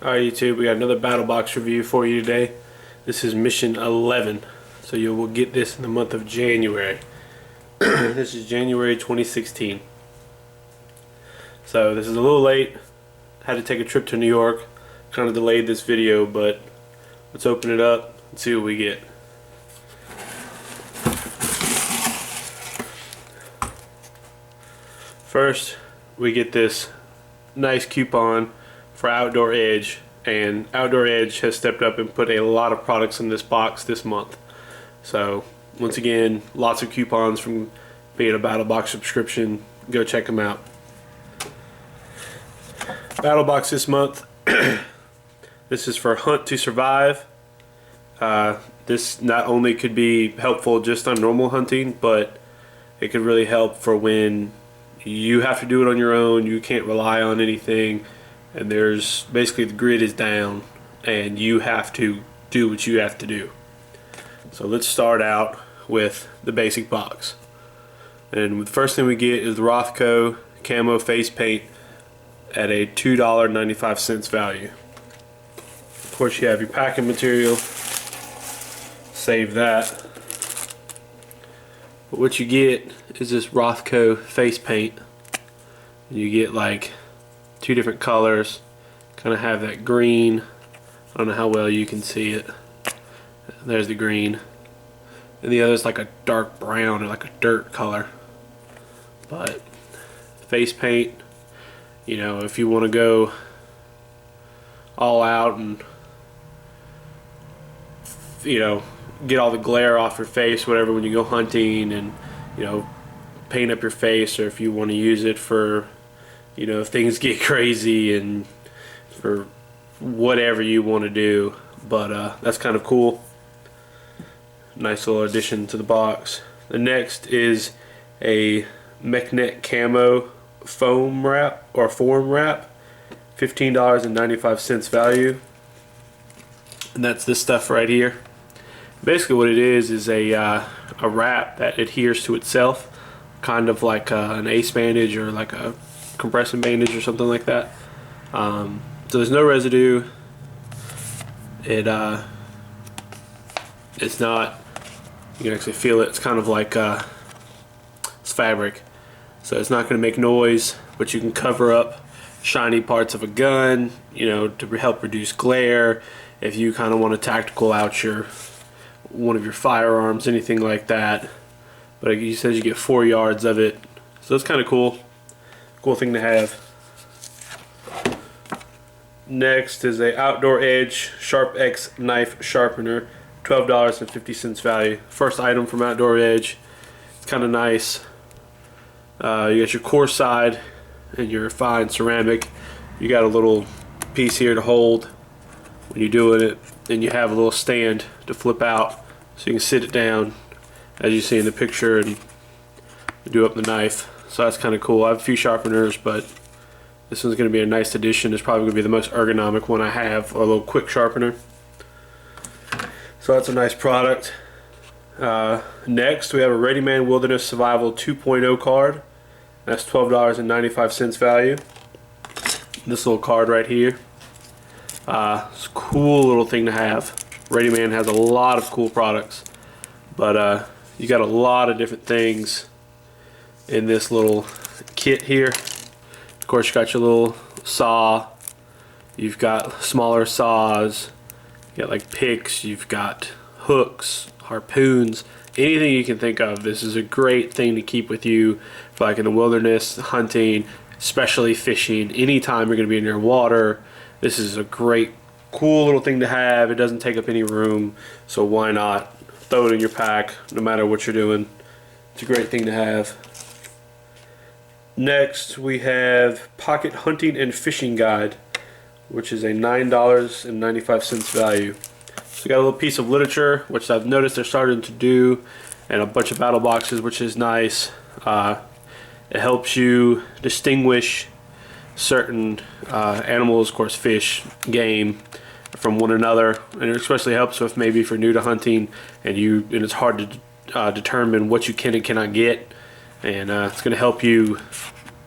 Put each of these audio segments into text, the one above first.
Alright YouTube, we got another battlbox review for you today. This is mission 11, so you will get this in the month of January. This is January 2016. So this is a little late. Had to take a trip to New York. Kind of delayed this video, but let's open it up and see what we get. First, we get this nice coupon for Outdoor Edge, and Outdoor Edge has stepped up and put a lot of products in this box this month. So once again, lots of coupons from being a BattleBox subscription. Go check them out. BattleBox this month. This is for Hunt to Survive. This not only could be helpful just on normal hunting, but it could really help for when you have to do it on your own. You can't rely on anything, and there's basically the grid is down and you have to do what you have to do. So let's start out with the basic box, and the first thing we get is the Rothko camo face paint at a $2.95 value. Of course, you have your packing material, save that. But what you get is this Rothko face paint. You get like two different colors, kind of have that green. I don't know how well you can see it. There's the green, and the other is like a dark brown or like a dirt color. But face paint, you know, if you want to go all out and, you know, get all the glare off your face, whatever, when you go hunting, and, you know, paint up your face, or if you want to use it for, you know, if things get crazy and for whatever you want to do. But that's kind of cool. Nice little addition to the box. The next is a mechnet camo foam wrap or form wrap, $15.95 value, and that's this stuff right here. Basically what it is a wrap that adheres to itself, kind of like an ace bandage or like a compressing bandage or something like that. So there's no residue. It's not, you can actually feel it, it's kind of like it's fabric, so it's not going to make noise, but you can cover up shiny parts of a gun, you know, to help reduce glare. If you kind of want to tactical out one of your firearms, anything like that. But he says you get 4 yards of it, so it's kind of cool thing to have. Next is a Outdoor Edge Sharp X knife sharpener, $12.50 value. First item from Outdoor Edge. It's kind of nice. You got your coarse side and your fine ceramic. You got a little piece here to hold when you're doing it, and you have a little stand to flip out so you can sit it down as you see in the picture and do up the knife. So that's kind of cool. I have a few sharpeners, but this one's going to be a nice addition. It's probably going to be the most ergonomic one I have, a little quick sharpener. So that's a nice product. Next we have a Readyman Wilderness Survival 2.0 card. That's $12.95 value. This little card right here. It's a cool little thing to have. Readyman has a lot of cool products, but you got a lot of different things in this little kit here. Of course, you got your little saw. You've got smaller saws. You got like picks. You've got hooks, harpoons, anything you can think of. This is a great thing to keep with you for like in the wilderness, hunting, especially fishing. Anytime you're going to be in your water, this is a great, cool little thing to have. It doesn't take up any room, so why not throw it in your pack no matter what you're doing. It's a great thing to have. Next we have Pocket Hunting and Fishing Guide, which is a $9.95 value. So we got a little piece of literature, which I've noticed they're starting to do, and a bunch of battle boxes, which is nice. It helps you distinguish certain animals, of course fish, game, from one another, and it especially helps with maybe if you're new to hunting and it's hard to determine what you can and cannot get, and it's going to help you,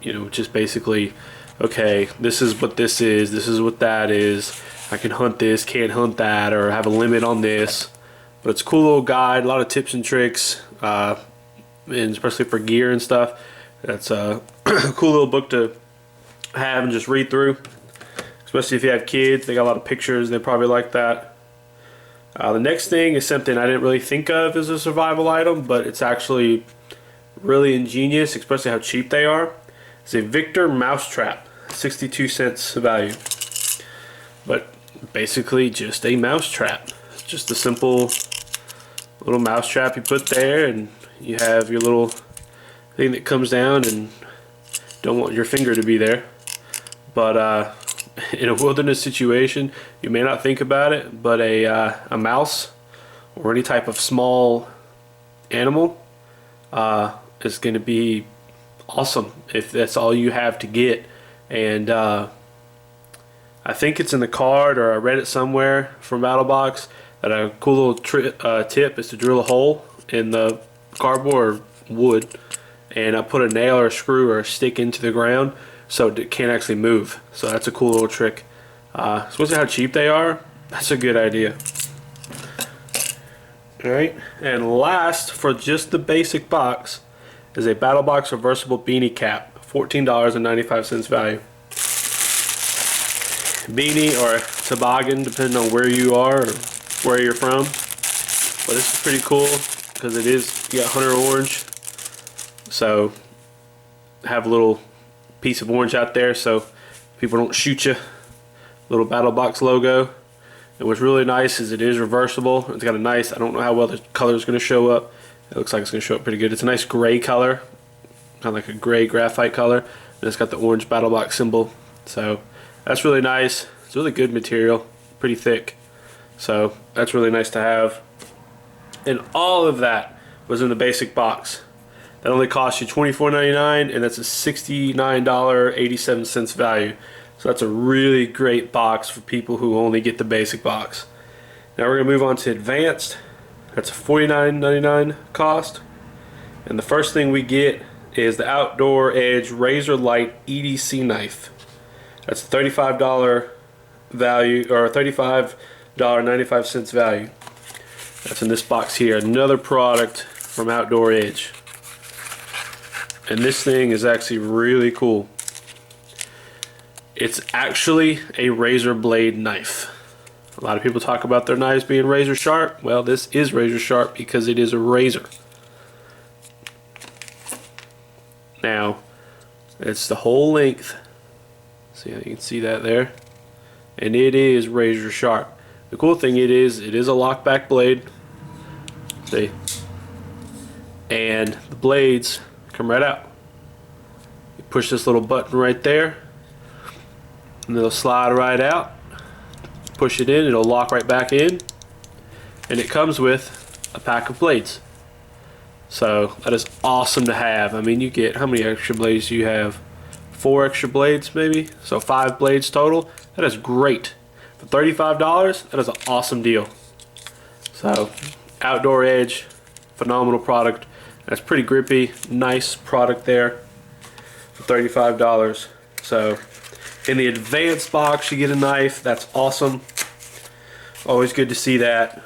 you know, just basically okay, this is what this is what that is. I can hunt this, can't hunt that, or have a limit on this. But it's a cool little guide, a lot of tips and tricks, and especially for gear and stuff. That's a cool little book to have and just read through. Especially if you have kids, they got a lot of pictures, they probably like that. The next thing is something I didn't really think of as a survival item, but it's actually really ingenious, especially how cheap they are. It's a Victor mousetrap, 62 cents value. But basically just a mousetrap. It's just a simple little mousetrap you put there, and you have your little thing that comes down, and don't want your finger to be there. But in a wilderness situation, you may not think about it, but a mouse or any type of small animal is going to be awesome if that's all you have to get. And I think it's in the card, or I read it somewhere from battlbox, that a cool little tip is to drill a hole in the cardboard or wood and put a nail or a screw or a stick into the ground so it can't actually move. So that's a cool little trick. Supposed to how cheap they are, that's a good idea. Alright, and last for just the basic box is a battlbox reversible beanie cap, $14.95 value. Beanie or toboggan, depending on where you are or where you're from. But this is pretty cool because it is, you got hunter orange, so have a little piece of orange out there so people don't shoot you. Little battlbox logo. And what's really nice is it is reversible. It's got a nice, I don't know how well the color is going to show up. It looks like it's going to show up pretty good. It's a nice gray color, kind of like a gray graphite color, and it's got the orange battlbox symbol. So that's really nice. It's really good material, pretty thick. So that's really nice to have. And all of that was in the basic box. That only cost you $24.99, and that's a $69.87 value. So that's a really great box for people who only get the basic box. Now we're going to move on to advanced. That's a $49.99 cost. And the first thing we get is the Outdoor Edge Razor Light EDC knife. That's a $35 value, or $35.95 value. That's in this box here. Another product from Outdoor Edge. And this thing is actually really cool. It's actually a razor blade knife. A lot of people talk about their knives being razor sharp. Well, this is razor sharp because it is a razor. Now, it's the whole length. See how you can see that there? And it is razor sharp. The cool thing it is a lockback blade. See? And the blades come right out. You push this little button right there, and it'll slide right out. Push it in, it'll lock right back in, and it comes with a pack of blades. So that is awesome to have. I mean, you get, how many extra blades do you have? 4 extra blades maybe, so 5 blades total. That is great. For $35, that is an awesome deal. So Outdoor Edge, phenomenal product. That's pretty grippy, nice product there for $35. So in the advanced box you get a knife. That's awesome. Always good to see that.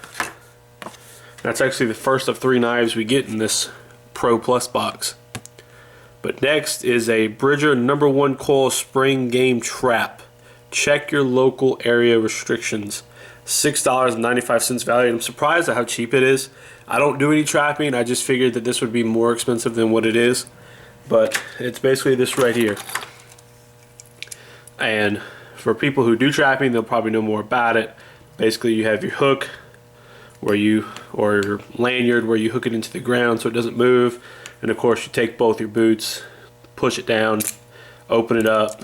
That's actually the first of 3 knives we get in this Pro Plus box. But next is a Bridger #1 coil spring game trap. Check your local area restrictions. $6.95 value. I'm surprised at how cheap it is. I don't do any trapping. I just figured that this would be more expensive than what it is. But it's basically this right here. And for people who do trapping, they'll probably know more about it. Basically, you have your hook where you, or your lanyard where you hook it into the ground so it doesn't move. And of course, you take both your boots, push it down, open it up,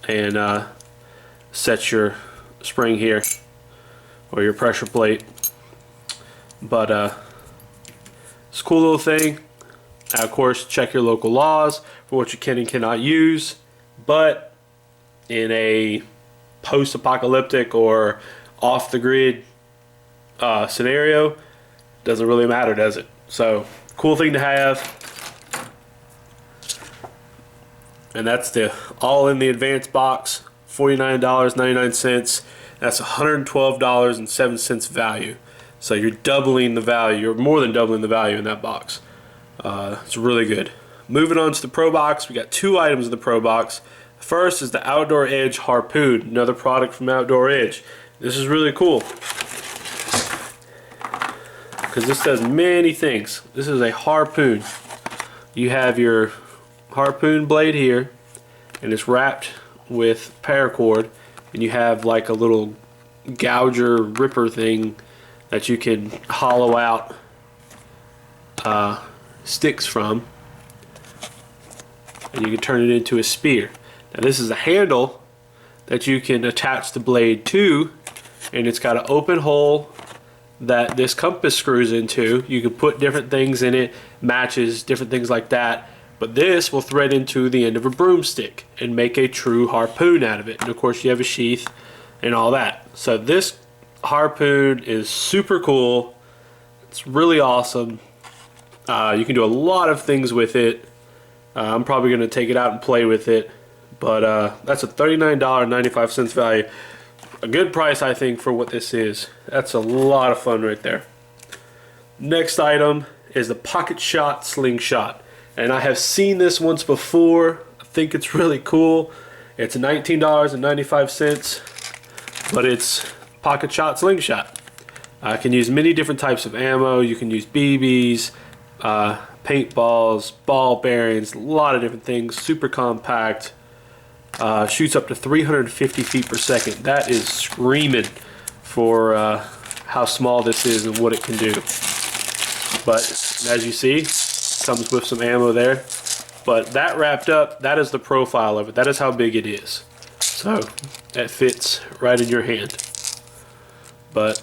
and set your spring here, or your pressure plate. But it's a cool little thing. Now, of course, check your local laws for what you can and cannot use. But in a post-apocalyptic or off-the-grid scenario, doesn't really matter, does it? So, cool thing to have. and that's the all in the advanced box, $49.99. That's $112.07 value. So you're doubling the value. You're more than doubling the value in that box. It's really good. Moving on to the Pro Box, we got 2 items in the Pro Box. First is the Outdoor Edge Harpoon, another product from Outdoor Edge. This is really cool because this does many things. This is a harpoon. You have your harpoon blade here, and it's wrapped with paracord, and you have like a little gouger ripper thing that you can hollow out sticks from, and you can turn it into a spear. Now this is a handle that you can attach the blade to, and it's got an open hole that this compass screws into. You can put different things in it, matches, different things like that, but this will thread into the end of a broomstick and make a true harpoon out of it. And of course you have a sheath and all that. So this harpoon is super cool. It's really awesome. You can do a lot of things with it. I'm probably going to take it out and play with it, but that's a $39.95 value. A good price, I think, for what this is. That's a lot of fun right there. Next item is the Pocket Shot Slingshot, and I have seen this once before. I think it's really cool. It's $19.95, but it's Pocket Shot Slingshot. I can use many different types of ammo. You can use BBs, paintballs, ball bearings, a lot of different things. Super compact. Shoots up to 350 feet per second. That is screaming for how small this is and what it can do. But as you see, comes with some ammo there. But that wrapped up, that is the profile of it. That is how big it is. So that fits right in your hand. But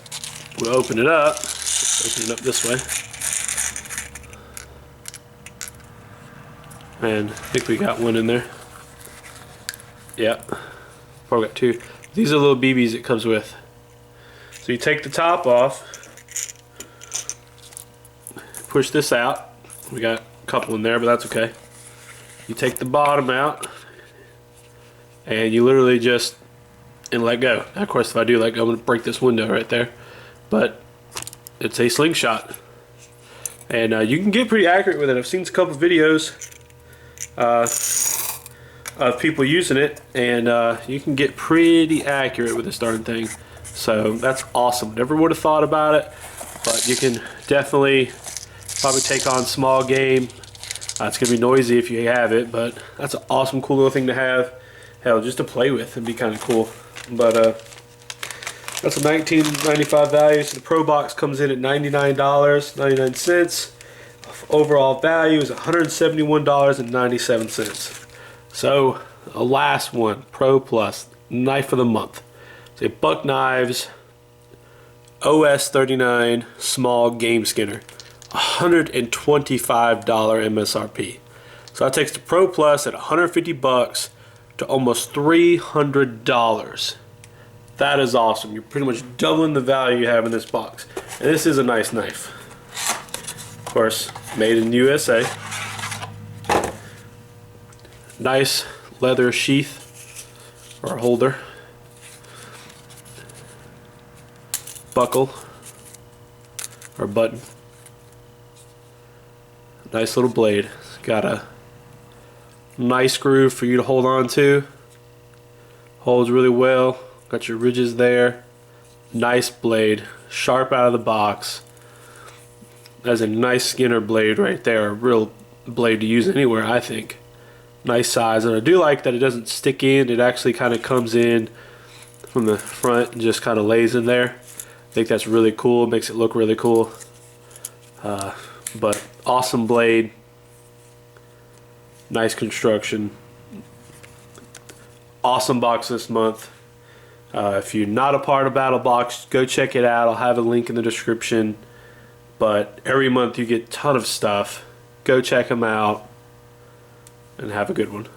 we'll open it up. Open it up this way. And I think we got one in there. Yep, probably got 2. These are little BBs it comes with. So you take the top off, push this out. We got a couple in there, but that's okay. You take the bottom out, and you literally just let go. Now, of course, if I do let go, I'm going to break this window right there. But it's a slingshot, and you can get pretty accurate with it. I've seen a couple videos of people using it, and you can get pretty accurate with this darn thing. So that's awesome. Never would have thought about it, but you can definitely probably take on small game. It's gonna be noisy if you have it, but that's an awesome, cool little thing to have. Hell, just to play with and be kind of cool. But that's a $19.95 value. So the Pro Box comes in at $99.99. Overall value is $171.97. So, a last one, Pro Plus, knife of the month. It's a Buck Knives OS 39 small game skinner, $125 MSRP. So that takes the Pro Plus at $150 to almost $300. That is awesome. You're pretty much doubling the value you have in this box. And this is a nice knife. Of course, made in USA. Nice leather sheath or holder, buckle or button, nice little blade. It's got a nice groove for you to hold on to, holds really well, got your ridges there. Nice blade, sharp out of the box. That's a nice Skinner blade right there, a real blade to use anywhere, I think. Nice size, and I do like that it doesn't stick in. It actually kind of comes in from the front and just kind of lays in there. I think that's really cool. It makes it look really cool. But awesome blade, nice construction, awesome box this month. If you're not a part of battlbox, go check it out. I'll have a link in the description. But every month you get a ton of stuff. Go check them out and have a good one.